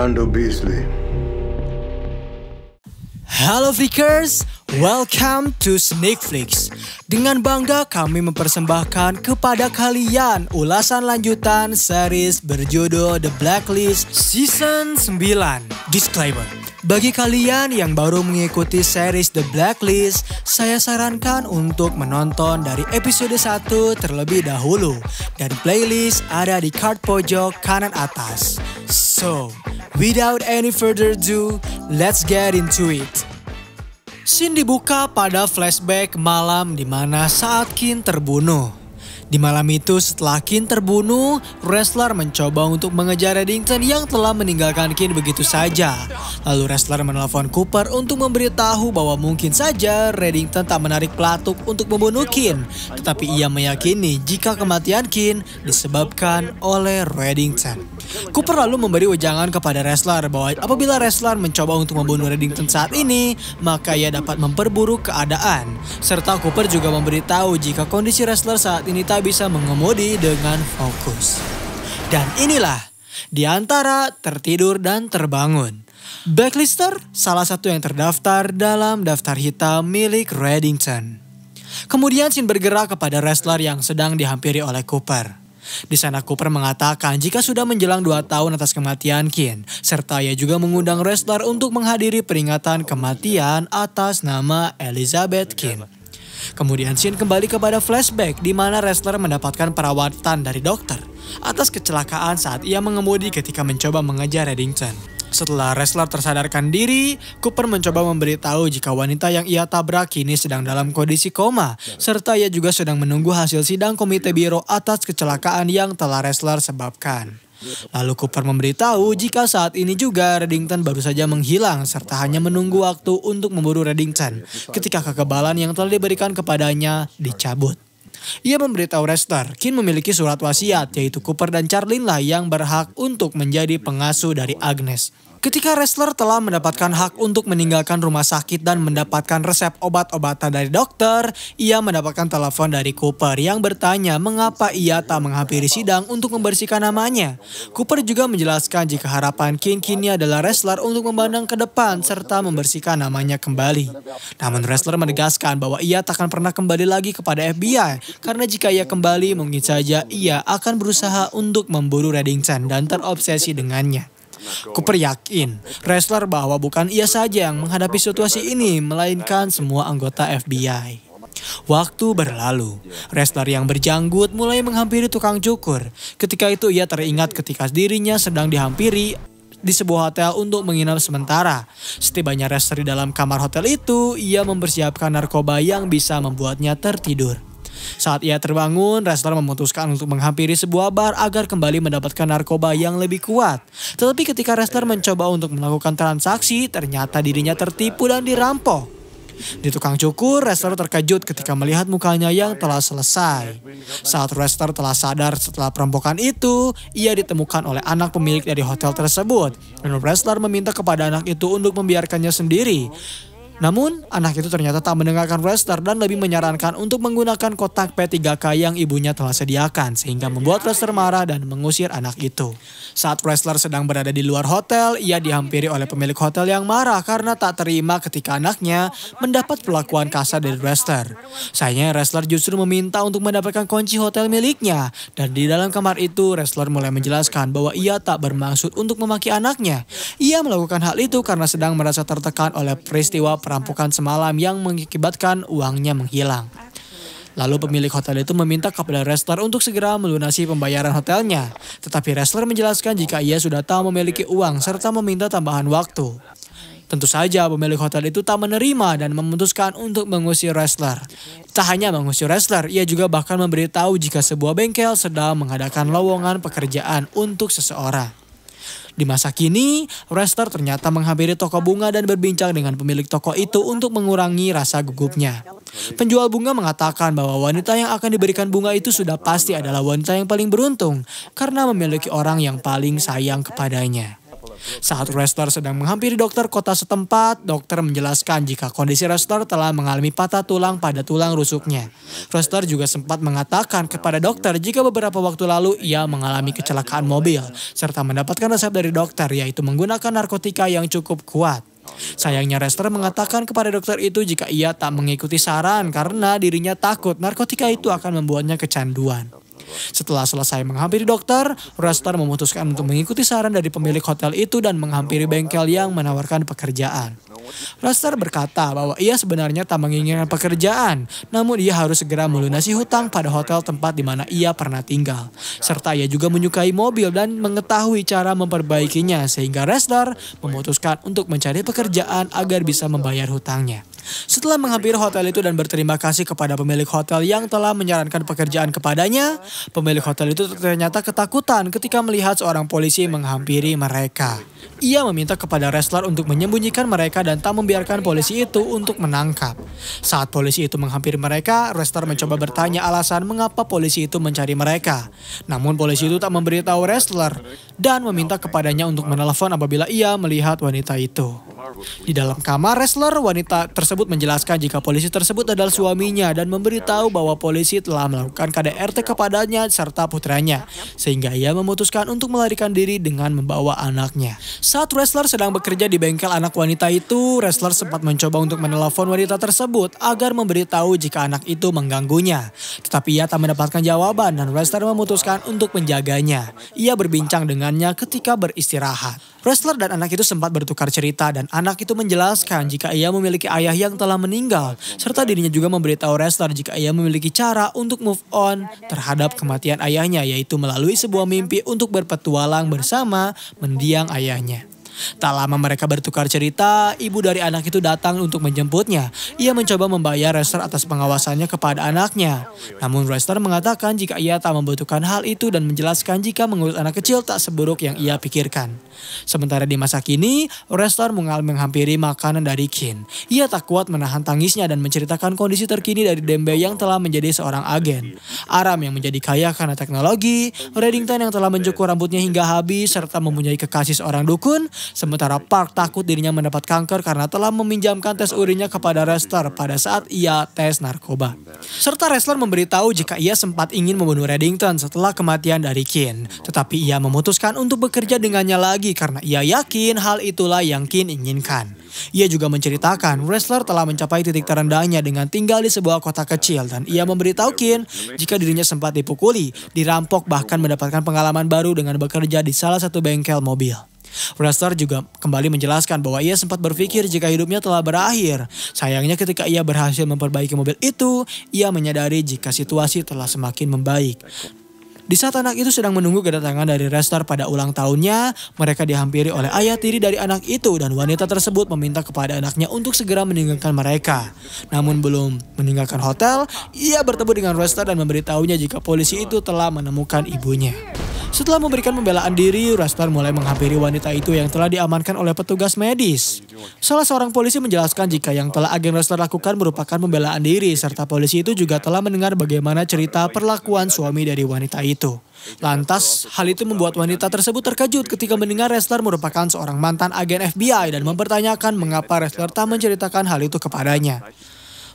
Orlando Beasley. Halo Freakers, welcome to Sneak Flicks. Dengan bangga kami mempersembahkan kepada kalian ulasan lanjutan series berjudul The Blacklist Season 9. Disclaimer, bagi kalian yang baru mengikuti series The Blacklist, saya sarankan untuk menonton dari episode 1 terlebih dahulu. Dan playlist ada di card pojok kanan atas. So, without any further ado, let's get into it. Scene dibuka pada flashback malam di mana saat Kin terbunuh. Di malam itu setelah Kin terbunuh, Ressler mencoba untuk mengejar Reddington yang telah meninggalkan Kin begitu saja. Lalu Ressler menelpon Cooper untuk memberitahu bahwa mungkin saja Reddington tak menarik pelatuk untuk membunuh Kin. Tetapi ia meyakini jika kematian Kin disebabkan oleh Reddington. Cooper lalu memberi wejangan kepada Ressler bahwa apabila Ressler mencoba untuk membunuh Reddington saat ini, maka ia dapat memperburuk keadaan. Serta Cooper juga memberitahu jika kondisi Ressler saat ini tak bisa mengemudi dengan fokus. Dan inilah di antara tertidur dan terbangun. Blacklister salah satu yang terdaftar dalam daftar hitam milik Reddington. Kemudian scene bergerak kepada Ressler yang sedang dihampiri oleh Cooper. Di sana Cooper mengatakan jika sudah menjelang 2 tahun atas kematian Kin, serta ia juga mengundang Ressler untuk menghadiri peringatan kematian atas nama Elizabeth Kin. Kemudian scene kembali kepada flashback di mana Ressler mendapatkan perawatan dari dokter atas kecelakaan saat ia mengemudi ketika mencoba mengejar Reddington. Setelah Ressler tersadarkan diri, Cooper mencoba memberitahu jika wanita yang ia tabrak kini sedang dalam kondisi koma, serta ia juga sedang menunggu hasil sidang komite biro atas kecelakaan yang telah Ressler sebabkan. Lalu Cooper memberitahu jika saat ini juga Reddington baru saja menghilang serta hanya menunggu waktu untuk memburu Reddington ketika kekebalan yang telah diberikan kepadanya dicabut. Ia memberitahu Ressler, Kin memiliki surat wasiat yaitu Cooper dan Charlene lah yang berhak untuk menjadi pengasuh dari Agnes. Ketika Ressler telah mendapatkan hak untuk meninggalkan rumah sakit dan mendapatkan resep obat-obatan dari dokter, ia mendapatkan telepon dari Cooper yang bertanya mengapa ia tak menghampiri sidang untuk membersihkan namanya. Cooper juga menjelaskan jika harapan Kin kini adalah Ressler untuk memandang ke depan serta membersihkan namanya kembali. Namun Ressler menegaskan bahwa ia takkan pernah kembali lagi kepada FBI karena jika ia kembali mungkin saja ia akan berusaha untuk memburu Reddington dan terobsesi dengannya. Cooper yakin Ressler bahwa bukan ia saja yang menghadapi situasi ini, melainkan semua anggota FBI. Waktu berlalu, Ressler yang berjanggut mulai menghampiri tukang cukur. Ketika itu ia teringat ketika dirinya sedang dihampiri di sebuah hotel untuk menginap sementara. Setibanya Ressler di dalam kamar hotel itu, ia mempersiapkan narkoba yang bisa membuatnya tertidur. Saat ia terbangun, Ressler memutuskan untuk menghampiri sebuah bar agar kembali mendapatkan narkoba yang lebih kuat. Tetapi ketika Ressler mencoba untuk melakukan transaksi, ternyata dirinya tertipu dan dirampok. Di tukang cukur, Ressler terkejut ketika melihat mukanya yang telah selesai. Saat Ressler telah sadar setelah perampokan itu, ia ditemukan oleh anak pemilik dari hotel tersebut. Dan Ressler meminta kepada anak itu untuk membiarkannya sendiri. Namun, anak itu ternyata tak mendengarkan Ressler dan lebih menyarankan untuk menggunakan kotak P3K yang ibunya telah sediakan, sehingga membuat Ressler marah dan mengusir anak itu. Saat Ressler sedang berada di luar hotel, ia dihampiri oleh pemilik hotel yang marah karena tak terima ketika anaknya mendapat perlakuan kasar dari Ressler. Sayangnya Ressler justru meminta untuk mendapatkan kunci hotel miliknya, dan di dalam kamar itu Ressler mulai menjelaskan bahwa ia tak bermaksud untuk memaki anaknya. Ia melakukan hal itu karena sedang merasa tertekan oleh peristiwa perampokan semalam yang mengakibatkan uangnya menghilang. Lalu pemilik hotel itu meminta kepada Ressler untuk segera melunasi pembayaran hotelnya. Tetapi Ressler menjelaskan jika ia sudah tahu memiliki uang serta meminta tambahan waktu. Tentu saja pemilik hotel itu tak menerima dan memutuskan untuk mengusir Ressler. Tak hanya mengusir Ressler, ia juga bahkan memberitahu jika sebuah bengkel sedang mengadakan lowongan pekerjaan untuk seseorang. Di masa kini, Ressler ternyata menghampiri toko bunga dan berbincang dengan pemilik toko itu untuk mengurangi rasa gugupnya. Penjual bunga mengatakan bahwa wanita yang akan diberikan bunga itu sudah pasti adalah wanita yang paling beruntung karena memiliki orang yang paling sayang kepadanya. Saat Restler sedang menghampiri dokter kota setempat, dokter menjelaskan jika kondisi Restler telah mengalami patah tulang pada tulang rusuknya. Restler juga sempat mengatakan kepada dokter jika beberapa waktu lalu ia mengalami kecelakaan mobil, serta mendapatkan resep dari dokter yaitu menggunakan narkotika yang cukup kuat. Sayangnya Restler mengatakan kepada dokter itu jika ia tak mengikuti saran karena dirinya takut narkotika itu akan membuatnya kecanduan. Setelah selesai menghampiri dokter, Restler memutuskan untuk mengikuti saran dari pemilik hotel itu dan menghampiri bengkel yang menawarkan pekerjaan. Restler berkata bahwa ia sebenarnya tak menginginkan pekerjaan, namun ia harus segera melunasi hutang pada hotel tempat di mana ia pernah tinggal. Serta ia juga menyukai mobil dan mengetahui cara memperbaikinya sehingga Restler memutuskan untuk mencari pekerjaan agar bisa membayar hutangnya. Setelah menghampiri hotel itu dan berterima kasih kepada pemilik hotel yang telah menyarankan pekerjaan kepadanya, pemilik hotel itu ternyata ketakutan ketika melihat seorang polisi menghampiri mereka. Ia meminta kepada Restler untuk menyembunyikan mereka dan tak membiarkan polisi itu untuk menangkap. Saat polisi itu menghampiri mereka, Restler mencoba bertanya alasan mengapa polisi itu mencari mereka. Namun polisi itu tak memberitahu Restler dan meminta kepadanya untuk menelepon apabila ia melihat wanita itu. Di dalam kamar Restler, wanita tersebut menjelaskan jika polisi tersebut adalah suaminya dan memberitahu bahwa polisi telah melakukan KDRT kepadanya serta putranya, sehingga ia memutuskan untuk melarikan diri dengan membawa anaknya. Saat Restler sedang bekerja di bengkel anak wanita itu, Restler sempat mencoba untuk menelepon wanita tersebut agar memberitahu jika anak itu mengganggunya. Tetapi ia tak mendapatkan jawaban dan Restler memutuskan untuk menjaganya. Ia berbincang dengannya ketika beristirahat. Restler dan anak itu sempat bertukar cerita dan anak itu menjelaskan jika ia memiliki ayah yang telah meninggal, serta dirinya juga memberitahu Restler jika ia memiliki cara untuk move on terhadap kematian ayahnya, yaitu melalui sebuah mimpi untuk berpetualang bersama mendiang ayahnya. Tak lama mereka bertukar cerita, ibu dari anak itu datang untuk menjemputnya. Ia mencoba membayar Restler atas pengawasannya kepada anaknya. Namun Restler mengatakan jika ia tak membutuhkan hal itu dan menjelaskan jika mengurus anak kecil tak seburuk yang ia pikirkan. Sementara di masa kini, Restler menghampiri makanan dari Kin. Ia tak kuat menahan tangisnya dan menceritakan kondisi terkini dari Dembe yang telah menjadi seorang agen, Aram yang menjadi kaya karena teknologi, Reddington yang telah mencukur rambutnya hingga habis serta mempunyai kekasih seorang dukun. Sementara Park takut dirinya mendapat kanker karena telah meminjamkan tes urinnya kepada Restler pada saat ia tes narkoba. Serta Restler memberitahu jika ia sempat ingin membunuh Reddington setelah kematian dari Kin. Tetapi ia memutuskan untuk bekerja dengannya lagi karena ia yakin hal itulah yang Kin inginkan. Ia juga menceritakan Restler telah mencapai titik terendahnya dengan tinggal di sebuah kota kecil dan ia memberitahu Kin jika dirinya sempat dipukuli, dirampok bahkan mendapatkan pengalaman baru dengan bekerja di salah satu bengkel mobil. Restler juga kembali menjelaskan bahwa ia sempat berpikir jika hidupnya telah berakhir. Sayangnya ketika ia berhasil memperbaiki mobil itu, ia menyadari jika situasi telah semakin membaik. Di saat anak itu sedang menunggu kedatangan dari Restler pada ulang tahunnya, mereka dihampiri oleh ayah tiri dari anak itu dan wanita tersebut meminta kepada anaknya untuk segera meninggalkan mereka. Namun belum meninggalkan hotel, ia bertemu dengan Restler dan memberitahunya jika polisi itu telah menemukan ibunya. Setelah memberikan pembelaan diri, Restler mulai menghampiri wanita itu yang telah diamankan oleh petugas medis. Salah seorang polisi menjelaskan jika yang telah agen Restler lakukan merupakan pembelaan diri, serta polisi itu juga telah mendengar bagaimana cerita perlakuan suami dari wanita itu. Lantas, hal itu membuat wanita tersebut terkejut ketika mendengar Restler merupakan seorang mantan agen FBI dan mempertanyakan mengapa Restler tak menceritakan hal itu kepadanya.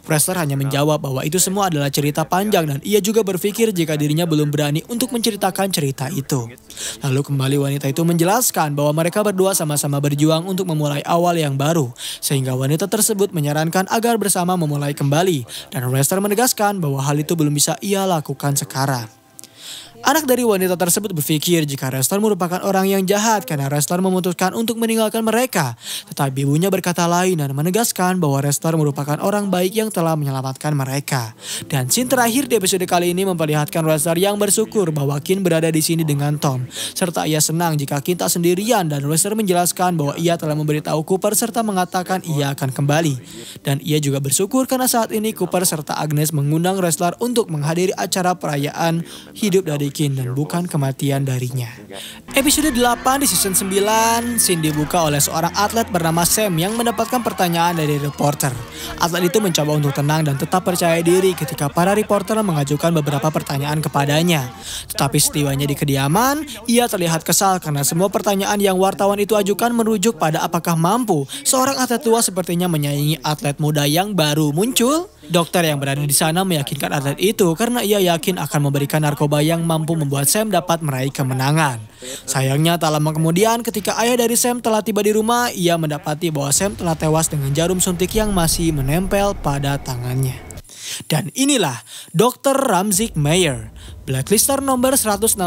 Restler hanya menjawab bahwa itu semua adalah cerita panjang dan ia juga berpikir jika dirinya belum berani untuk menceritakan cerita itu. Lalu kembali wanita itu menjelaskan bahwa mereka berdua sama-sama berjuang untuk memulai awal yang baru, sehingga wanita tersebut menyarankan agar bersama memulai kembali, dan Restler menegaskan bahwa hal itu belum bisa ia lakukan sekarang. Anak dari wanita tersebut berpikir jika Restler merupakan orang yang jahat karena Restler memutuskan untuk meninggalkan mereka. Tetapi ibunya berkata lain dan menegaskan bahwa Restler merupakan orang baik yang telah menyelamatkan mereka. Dan scene terakhir di episode kali ini memperlihatkan Restler yang bersyukur bahwa Kin berada di sini dengan Tom. Serta ia senang jika Kin tak sendirian dan Restler menjelaskan bahwa ia telah memberitahu Cooper serta mengatakan ia akan kembali. Dan ia juga bersyukur karena saat ini Cooper serta Agnes mengundang Restler untuk menghadiri acara perayaan hidup dari membunuhkin dan bukan kematian darinya. Episode 8 di season 9, scene dibuka oleh seorang atlet bernama Sam yang mendapatkan pertanyaan dari reporter. Atlet itu mencoba untuk tenang dan tetap percaya diri ketika para reporter mengajukan beberapa pertanyaan kepadanya. Tetapi setibanya di kediaman, ia terlihat kesal karena semua pertanyaan yang wartawan itu ajukan merujuk pada apakah mampu seorang atlet tua sepertinya menyaingi atlet muda yang baru muncul. Dokter yang berada di sana meyakinkan atlet itu karena ia yakin akan memberikan narkoba yang mampu membuat Sam dapat meraih kemenangan. Sayangnya tak lama kemudian ketika ayah dari Sam telah tiba di rumah, ia mendapati bahwa Sam telah tewas dengan jarum suntik yang masih menempel pada tangannya. Dan inilah Dr. Ramzik Meyer, blacklister nomor 168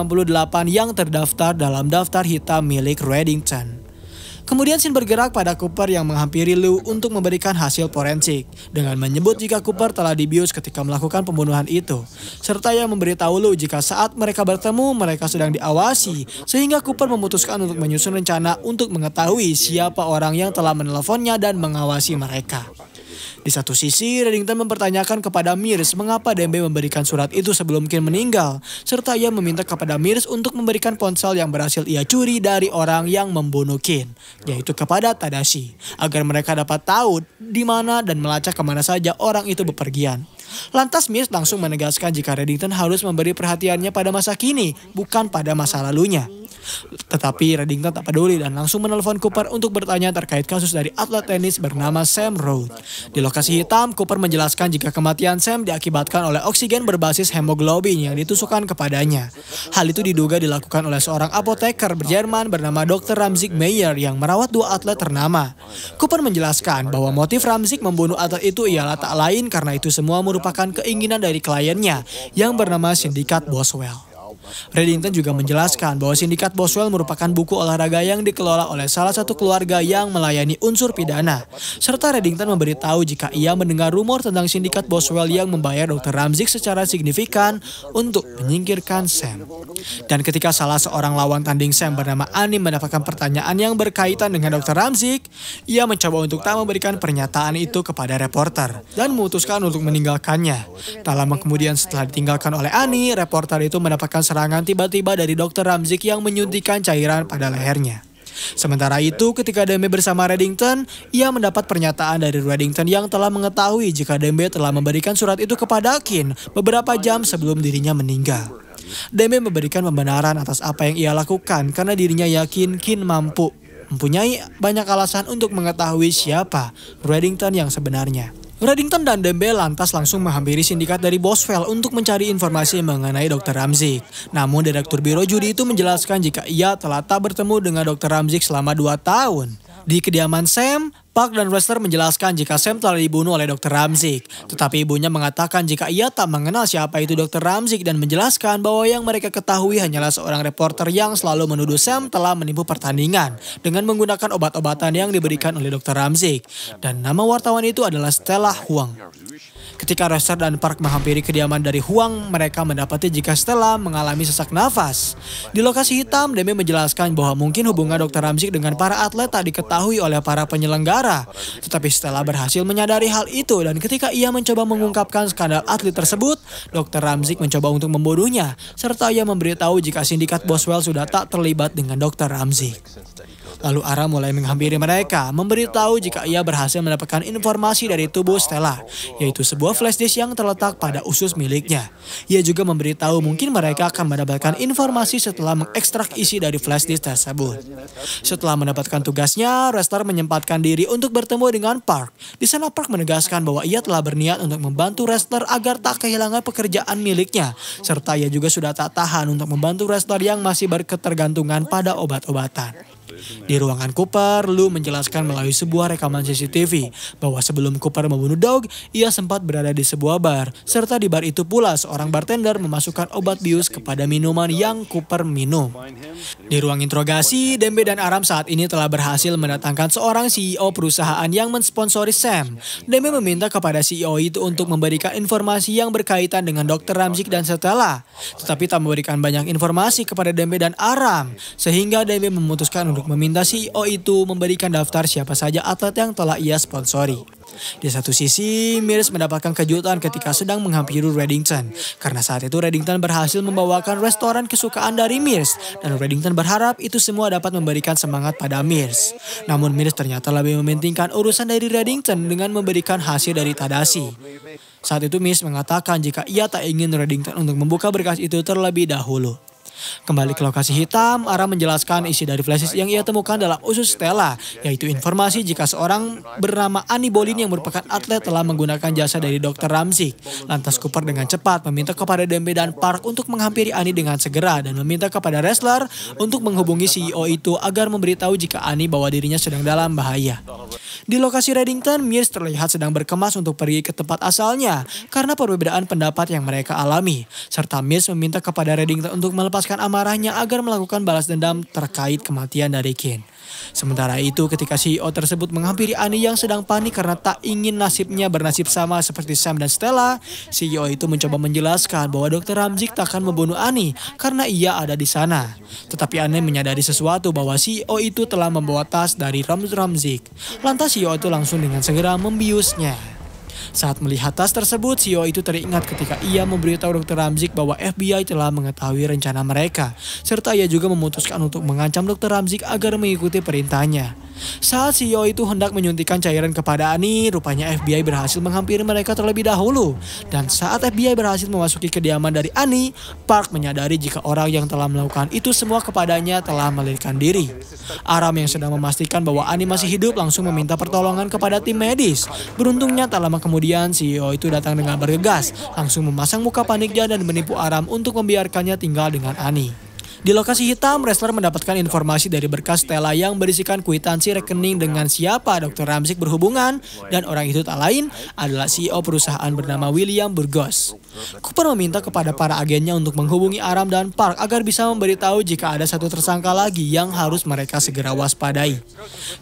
yang terdaftar dalam daftar hitam milik Reddington. Kemudian scene bergerak pada Cooper yang menghampiri Lou untuk memberikan hasil forensik dengan menyebut jika Cooper telah dibius ketika melakukan pembunuhan itu, serta yang memberitahu Lou jika saat mereka bertemu mereka sedang diawasi, sehingga Cooper memutuskan untuk menyusun rencana untuk mengetahui siapa orang yang telah meneleponnya dan mengawasi mereka. Di satu sisi, Reddington mempertanyakan kepada Mears mengapa Dembe memberikan surat itu sebelum Kin meninggal, serta ia meminta kepada Mears untuk memberikan ponsel yang berhasil ia curi dari orang yang membunuh Kin, yaitu kepada Tadashi, agar mereka dapat tahu di mana dan melacak kemana saja orang itu bepergian. Lantas Mears langsung menegaskan jika Reddington harus memberi perhatiannya pada masa kini, bukan pada masa lalunya. Tetapi Reddington tak peduli dan langsung menelpon Cooper untuk bertanya terkait kasus dari atlet tenis bernama Sam Road. Di lokasi hitam, Cooper menjelaskan jika kematian Sam diakibatkan oleh oksigen berbasis hemoglobin yang ditusukkan kepadanya. Hal itu diduga dilakukan oleh seorang apoteker Jerman bernama Dr. Ramzik Meyer yang merawat dua atlet ternama. Cooper menjelaskan bahwa motif Ramzik membunuh atlet itu ialah tak lain karena itu semua merupakan keinginan dari kliennya yang bernama Sindikat Boswell. Reddington juga menjelaskan bahwa Sindikat Boswell merupakan buku olahraga yang dikelola oleh salah satu keluarga yang melayani unsur pidana. Serta Reddington memberitahu jika ia mendengar rumor tentang Sindikat Boswell yang membayar Dr. Ramzik secara signifikan untuk menyingkirkan Sam. Dan ketika salah seorang lawan tanding Sam bernama Anim mendapatkan pertanyaan yang berkaitan dengan Dr. Ramzik, ia mencoba untuk tak memberikan pernyataan itu kepada reporter dan memutuskan untuk meninggalkannya. Tak lama kemudian setelah ditinggalkan oleh Ani, reporter itu mendapatkan serangan tiba-tiba dari Dr. Ramzik yang menyuntikkan cairan pada lehernya. Sementara itu, ketika Dembe bersama Reddington, ia mendapat pernyataan dari Reddington yang telah mengetahui jika Dembe telah memberikan surat itu kepada Kin beberapa jam sebelum dirinya meninggal. Dembe memberikan pembenaran atas apa yang ia lakukan karena dirinya yakin Kin mempunyai banyak alasan untuk mengetahui siapa Reddington yang sebenarnya. Reddington dan Dembe lantas langsung menghampiri sindikat dari Boswell untuk mencari informasi mengenai Dr. Ramzik. Namun Direktur Biro Judi itu menjelaskan jika ia telah tak bertemu dengan Dr. Ramzik selama 2 tahun. Di kediaman Sam, Park dan Rester menjelaskan jika Sam telah dibunuh oleh Dr. Ramzik. Tetapi ibunya mengatakan jika ia tak mengenal siapa itu Dr. Ramzik dan menjelaskan bahwa yang mereka ketahui hanyalah seorang reporter yang selalu menuduh Sam telah menipu pertandingan dengan menggunakan obat-obatan yang diberikan oleh Dr. Ramzik. Dan nama wartawan itu adalah Stella Huang. Ketika Rester dan Park menghampiri kediaman dari Huang, mereka mendapati jika Stella mengalami sesak nafas. Di lokasi hitam, Demi menjelaskan bahwa mungkin hubungan Dr. Ramzik dengan para atlet tak diketahui oleh para penyelenggara. Tetapi Stella berhasil menyadari hal itu dan ketika ia mencoba mengungkapkan skandal atlet tersebut, Dr. Ramzik mencoba untuk membunuhnya, serta ia memberitahu jika sindikat Boswell sudah tak terlibat dengan Dr. Ramzik. Lalu Ara mulai menghampiri mereka, memberitahu jika ia berhasil mendapatkan informasi dari tubuh Stella, yaitu sebuah flash disk yang terletak pada usus miliknya. Ia juga memberitahu mungkin mereka akan mendapatkan informasi setelah mengekstrak isi dari flash disk tersebut. Setelah mendapatkan tugasnya, Rester menyempatkan diri untuk bertemu dengan Park. Di sana Park menegaskan bahwa ia telah berniat untuk membantu Rester agar tak kehilangan pekerjaan miliknya, serta ia juga sudah tak tahan untuk membantu Rester yang masih berketergantungan pada obat-obatan. Di ruangan Cooper, Lou menjelaskan melalui sebuah rekaman CCTV bahwa sebelum Cooper membunuh Dog, ia sempat berada di sebuah bar, serta di bar itu pula seorang bartender memasukkan obat bius kepada minuman yang Cooper minum. Di ruang interogasi, Dembe dan Aram saat ini telah berhasil mendatangkan seorang CEO perusahaan yang mensponsori Sam. Dembe meminta kepada CEO itu untuk memberikan informasi yang berkaitan dengan Dr. Ramzik dan Stella, tetapi tak memberikan banyak informasi kepada Dembe dan Aram, sehingga Dembe memutuskan untuk meminta CEO itu memberikan daftar siapa saja atlet yang telah ia sponsori. Di satu sisi, Mears mendapatkan kejutan ketika sedang menghampiri Reddington. Karena saat itu Reddington berhasil membawakan restoran kesukaan dari Mears. Dan Reddington berharap itu semua dapat memberikan semangat pada Mears. Namun Mears ternyata lebih mementingkan urusan dari Reddington dengan memberikan hasil dari Tadashi. Saat itu Mears mengatakan jika ia tak ingin Reddington untuk membuka berkas itu terlebih dahulu. Kembali ke lokasi hitam, Aram menjelaskan isi dari flashdisk yang ia temukan dalam usus Stella, yaitu informasi jika seorang bernama Annie Boleyn yang merupakan atlet telah menggunakan jasa dari Dr. Ramzik. Lantas Cooper dengan cepat meminta kepada Dembe dan Park untuk menghampiri Annie dengan segera dan meminta kepada wrestler untuk menghubungi CEO itu agar memberitahu jika Annie bahwa dirinya sedang dalam bahaya. Di lokasi Reddington, Mears terlihat sedang berkemas untuk pergi ke tempat asalnya karena perbedaan pendapat yang mereka alami. Serta Mears meminta kepada Reddington untuk melepaskan amarahnya agar melakukan balas dendam terkait kematian dari Ken. Sementara itu ketika CEO tersebut menghampiri Annie yang sedang panik karena tak ingin nasibnya bernasib sama seperti Sam dan Stella, CEO itu mencoba menjelaskan bahwa Dr. Ramzik tak akan membunuh Annie karena ia ada di sana. Tetapi Annie menyadari sesuatu bahwa CEO itu telah membawa tas dari Ramzik. Lantas CEO itu langsung dengan segera membiusnya. Saat melihat tas tersebut, CEO itu teringat ketika ia memberitahu Dr. Ramzik bahwa FBI telah mengetahui rencana mereka. Serta ia juga memutuskan untuk mengancam Dr. Ramzik agar mengikuti perintahnya. Saat CEO itu hendak menyuntikkan cairan kepada Annie, rupanya FBI berhasil menghampiri mereka terlebih dahulu. Dan saat FBI berhasil memasuki kediaman dari Annie, Park menyadari jika orang yang telah melakukan itu semua kepadanya telah melarikan diri. Aram yang sedang memastikan bahwa Annie masih hidup langsung meminta pertolongan kepada tim medis. Beruntungnya tak lama kemudian CEO itu datang dengan bergegas, langsung memasang muka paniknya dan menipu Aram untuk membiarkannya tinggal dengan Annie. Di lokasi hitam, wrestler mendapatkan informasi dari berkas Stella yang berisikan kwitansi rekening dengan siapa Dr. Ramzik berhubungan dan orang itu tak lain adalah CEO perusahaan bernama William Burgos. Cooper meminta kepada para agennya untuk menghubungi Aram dan Park agar bisa memberitahu jika ada satu tersangka lagi yang harus mereka segera waspadai.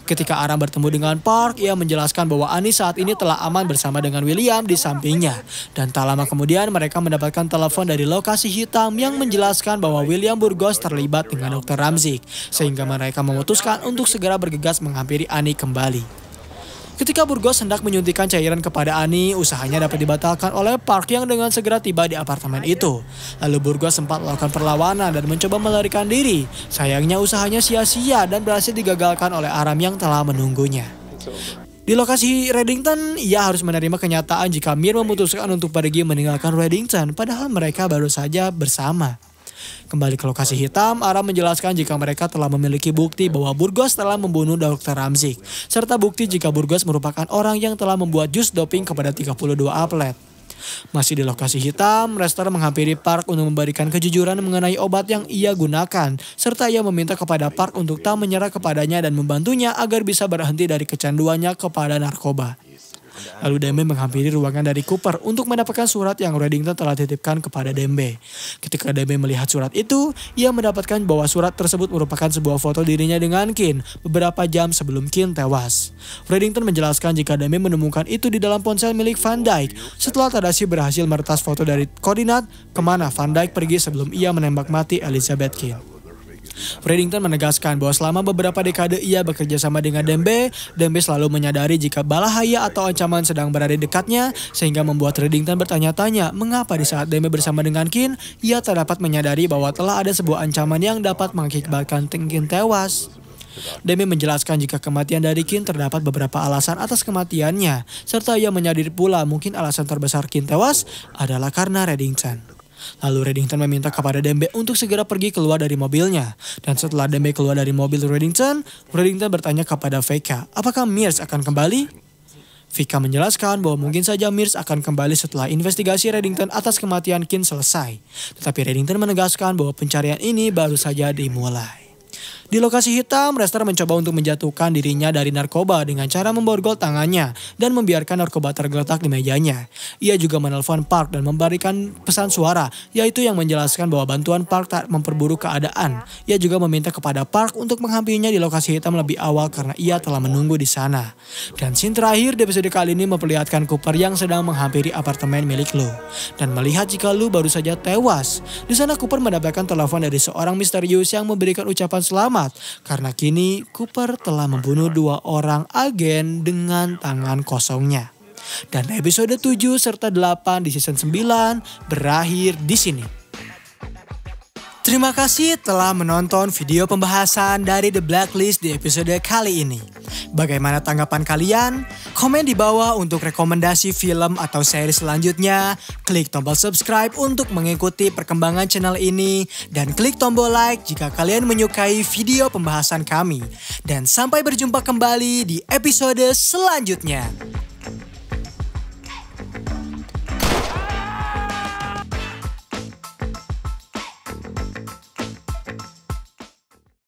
Ketika Aram bertemu dengan Park, ia menjelaskan bahwa Annie saat ini telah aman bersama dengan William di sampingnya. Dan tak lama kemudian mereka mendapatkan telepon dari lokasi hitam yang menjelaskan bahwa William Burgos terlibat dengan Dr. Ramzik, sehingga mereka memutuskan untuk segera bergegas menghampiri Annie kembali. Ketika Burgos hendak menyuntikkan cairan kepada Annie, usahanya dapat dibatalkan oleh Park yang dengan segera tiba di apartemen itu. Lalu Burgos sempat melakukan perlawanan dan mencoba melarikan diri. Sayangnya usahanya sia-sia dan berhasil digagalkan oleh Aram yang telah menunggunya. Di lokasi Reddington, ia harus menerima kenyataan jika Mir memutuskan untuk pergi meninggalkan Reddington, padahal mereka baru saja bersama. Kembali ke lokasi hitam, Aram menjelaskan jika mereka telah memiliki bukti bahwa Burgos telah membunuh Dr. Ramzik, serta bukti jika Burgos merupakan orang yang telah membuat jus doping kepada 32 atlet. Masih di lokasi hitam, wrestler menghampiri Park untuk memberikan kejujuran mengenai obat yang ia gunakan, serta ia meminta kepada Park untuk tak menyerah kepadanya dan membantunya agar bisa berhenti dari kecanduannya kepada narkoba. Lalu Dembe menghampiri ruangan dari Cooper untuk mendapatkan surat yang Reddington telah titipkan kepada Dembe. Ketika Dembe melihat surat itu, ia mendapatkan bahwa surat tersebut merupakan sebuah foto dirinya dengan Ken beberapa jam sebelum Ken tewas. Reddington menjelaskan jika Dembe menemukan itu di dalam ponsel milik Van Dyke setelah Tadashi berhasil meretas foto dari koordinat kemana Van Dyke pergi sebelum ia menembak mati Elizabeth Ken. Reddington menegaskan bahwa selama beberapa dekade ia bekerja sama dengan Dembe, Dembe selalu menyadari jika bahaya atau ancaman sedang berada di dekatnya, sehingga membuat Reddington bertanya-tanya mengapa di saat Dembe bersama dengan Ken, ia tak dapat menyadari bahwa telah ada sebuah ancaman yang dapat mengakibatkan Ken tewas. Dembe menjelaskan jika kematian dari Ken terdapat beberapa alasan atas kematiannya, serta ia menyadari pula mungkin alasan terbesar Ken tewas adalah karena Reddington. Lalu Reddington meminta kepada Dembe untuk segera pergi keluar dari mobilnya. Dan setelah Dembe keluar dari mobil Reddington bertanya kepada Vika, apakah Mears akan kembali? Vika menjelaskan bahwa mungkin saja Mears akan kembali setelah investigasi Reddington atas kematian Ken selesai. Tetapi Reddington menegaskan bahwa pencarian ini baru saja dimulai. Di lokasi hitam, wrestler mencoba untuk menjatuhkan dirinya dari narkoba dengan cara memborgol tangannya dan membiarkan narkoba tergeletak di mejanya. Ia juga menelpon Park dan memberikan pesan suara, yaitu yang menjelaskan bahwa bantuan Park tak memperburuk keadaan. Ia juga meminta kepada Park untuk menghampirinya di lokasi hitam lebih awal karena ia telah menunggu di sana. Dan scene terakhir di episode kali ini memperlihatkan Cooper yang sedang menghampiri apartemen milik Lou dan melihat jika Lou baru saja tewas. Di sana Cooper mendapatkan telepon dari seorang misterius yang memberikan ucapan selamat karena kini Cooper telah membunuh 2 orang agen dengan tangan kosongnya. Dan episode 7 serta 8 di season 9 berakhir di sini. Terima kasih telah menonton video pembahasan dari The Blacklist di episode kali ini. Bagaimana tanggapan kalian? Komen di bawah untuk rekomendasi film atau seri selanjutnya. Klik tombol subscribe untuk mengikuti perkembangan channel ini. Dan klik tombol like jika kalian menyukai video pembahasan kami. Dan sampai berjumpa kembali di episode selanjutnya.